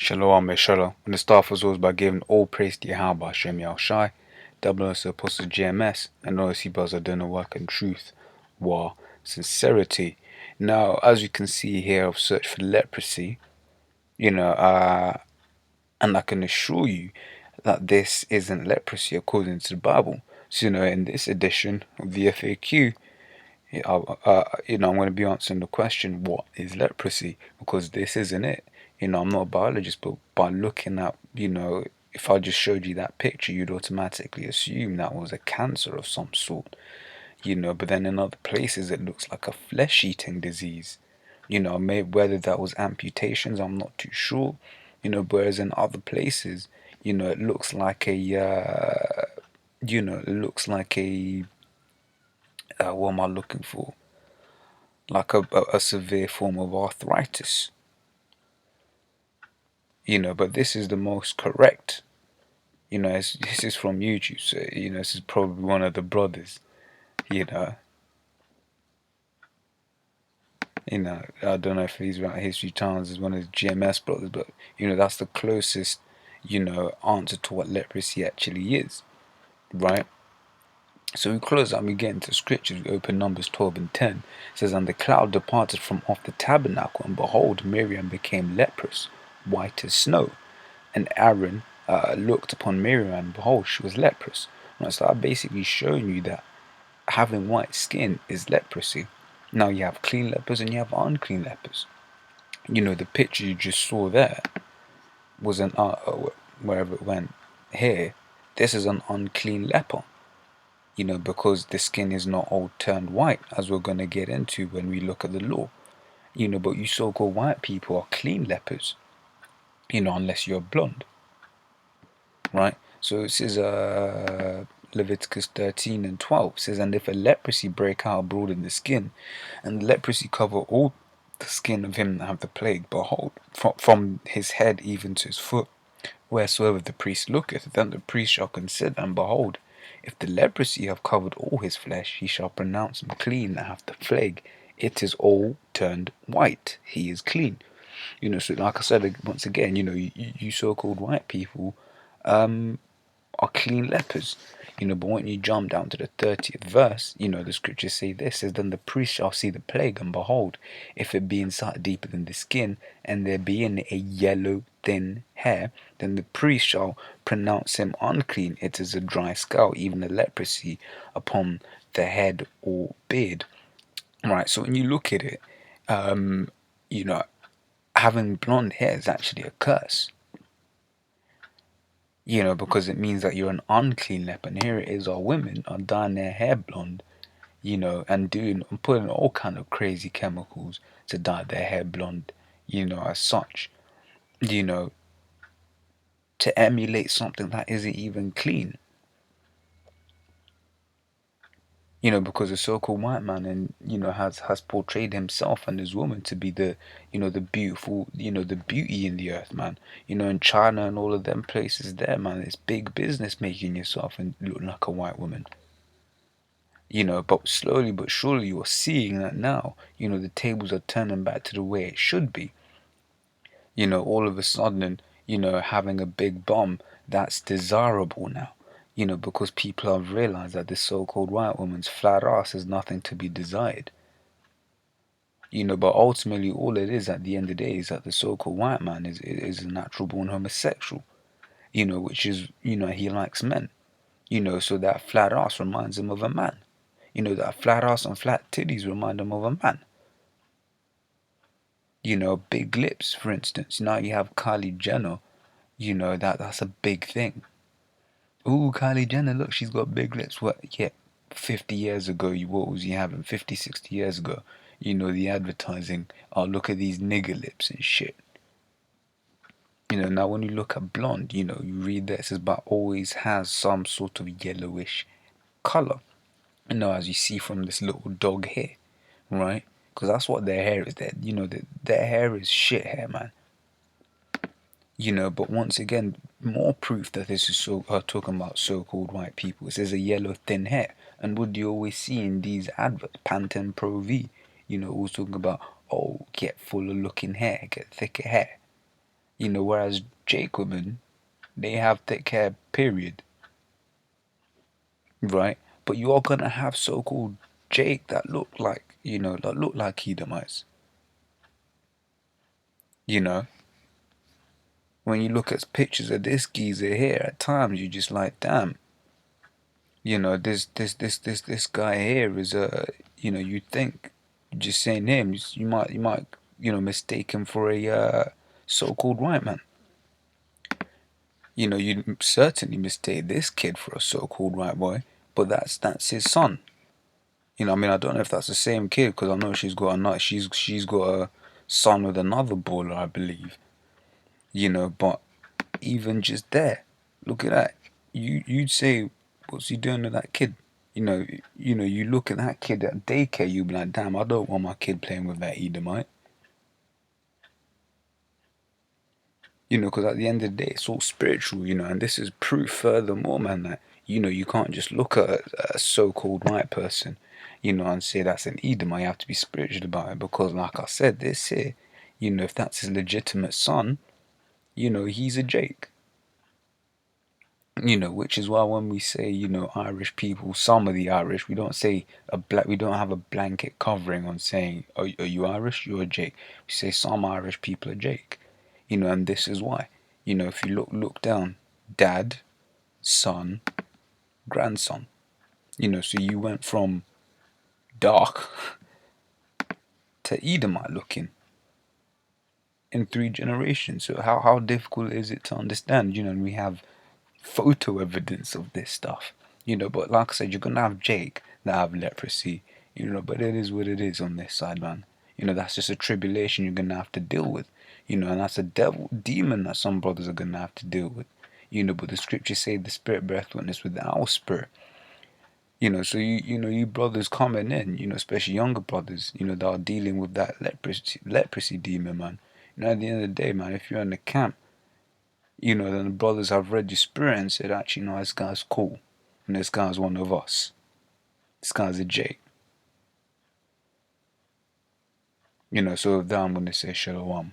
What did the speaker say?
Shalom, Shalom. And the staff was always by giving all praise to Yahweh Hashem Yahushai, double as the apostles GMS, and obviously brothers are doing the work in truth, war, sincerity. Now, as you can see here, I've searched for leprosy, and I can assure you that this isn't leprosy according to the Bible. So, in this edition of the FAQ, I'm going to be answering the question, what is leprosy? Because this isn't it. I'm not a biologist, but by looking at, if I just showed you that picture, you'd automatically assume that was a cancer of some sort, but then in other places it looks like a flesh-eating disease. Maybe whether that was amputations, I'm not too sure, whereas in other places, it looks like what am I looking for? Like a severe form of arthritis. But this is the most correct. This is from YouTube, so this is probably one of the brothers. You know, I don't know if he's around History Channels as one of the GMS brothers, but that's the closest answer to what leprosy actually is, right? So we close out and we get into scriptures. We open Numbers 12 and 10. It says, "And the cloud departed from off the tabernacle, and behold, Miriam became leprous, white as snow. And Aaron looked upon Miriam, and behold, she was leprous." Right, so I'm basically showing you that having white skin is leprosy. Now you have clean lepers and you have unclean lepers. The picture you just saw there was wherever it went here. This is an unclean leper. Because the skin is not all turned white, as we're going to get into when we look at the law. But you so-called white people are clean lepers, unless you're blonde, right? So it says, Leviticus 13 and 12 says, "And if a leprosy break out abroad in the skin, and the leprosy cover all the skin of him that have the plague, behold, from his head even to his foot, wheresoever the priest looketh, then the priest shall consider, and behold, if the leprosy have covered all his flesh, he shall pronounce him clean that hath the plague. It is all turned white. He is clean." So like I said, once again, you so-called white people are clean lepers. But when you jump down to the 30th verse, the scriptures say this, says, "Then the priest shall see the plague, and behold, if it be inside deeper than the skin, and there be in it a yellow thin hair, then the priest shall pronounce him unclean. It is a dry scale, even a leprosy upon the head or beard." Right, so when you look at it, having blonde hair is actually a curse. Because it means that you're an unclean leper. And here it is, our women are dyeing their hair blonde, and putting all kind of crazy chemicals to dye their hair blonde, as such, to emulate something that isn't even clean. Because the so-called white man has portrayed himself and his woman to be the beautiful, the beauty in the earth, man. In China and all of them places there, man, it's big business making yourself and look like a white woman. But slowly but surely you're seeing that now, the tables are turning back to the way it should be. All of a sudden, having a big bum, that's desirable now. Because people have realized that this so-called white woman's flat ass is nothing to be desired. But ultimately all it is at the end of the day is that the so-called white man is a natural born homosexual, which is, he likes men. So that flat ass reminds him of a man. That flat ass and flat titties remind him of a man. Big lips, for instance. Now you have Kylie Jenner, that's a big thing. Ooh, Kylie Jenner, look, she's got big lips. What? Yeah, 50 years ago, what was you having? 50, 60 years ago, the advertising, oh, look at these nigger lips and shit. Now when you look at blonde, you read this, but always has some sort of yellowish color. As you see from this little dog here, right? Because that's what their hair is. Their hair is shit hair, man. But once again, more proof that this is talking about so-called white people. It says a yellow thin hair. And what do you always see in these adverts? Pantene Pro V. Always talking about, oh, get fuller looking hair, get thicker hair. Whereas Jake women, they have thick hair, period, right? But you are gonna have so-called Jake that look like, that look like Edomites. You know, when you look at pictures of this geezer here, at times you just like, damn, this guy here is you think just saying him, you might mistake him for a so-called white man. You certainly mistake this kid for a so-called white boy, but that's his son. I mean, I don't know if that's the same kid because I know she's got a son with another baller, I believe. But even just there, look at that. You'd say, what's he doing to that kid? You look at that kid at daycare, you be like, damn, I don't want my kid playing with that Edomite. Because at the end of the day, it's all spiritual, and this is proof furthermore, man, that, you can't just look at a so-called white person, and say that's an Edomite. You have to be spiritual about it because, like I said, this here, if that's his legitimate son, he's a Jake. Which is why when we say, Irish people, some of the Irish, we don't have a blanket covering on saying, are you Irish? You're a Jake. We say some Irish people are Jake. And this is why. If you look down, dad, son, grandson. So you went from dark to Edomite looking in 3 generations. So how difficult is it to understand? And we have photo evidence of this stuff. But like I said, you're gonna have Jake that have leprosy. But it is what it is on this side, man. That's just a tribulation you're gonna have to deal with. And that's a demon that some brothers are gonna have to deal with. But the scriptures say the spirit beareth witness with our spirit. So you brothers coming in, especially younger brothers, that are dealing with that leprosy demon, man. At the end of the day, man, if you're in the camp, then the brothers have read your spirit and said, actually, no, this guy's cool. And this guy's one of us. This guy's a Jake. So with that, I'm going to say shalom.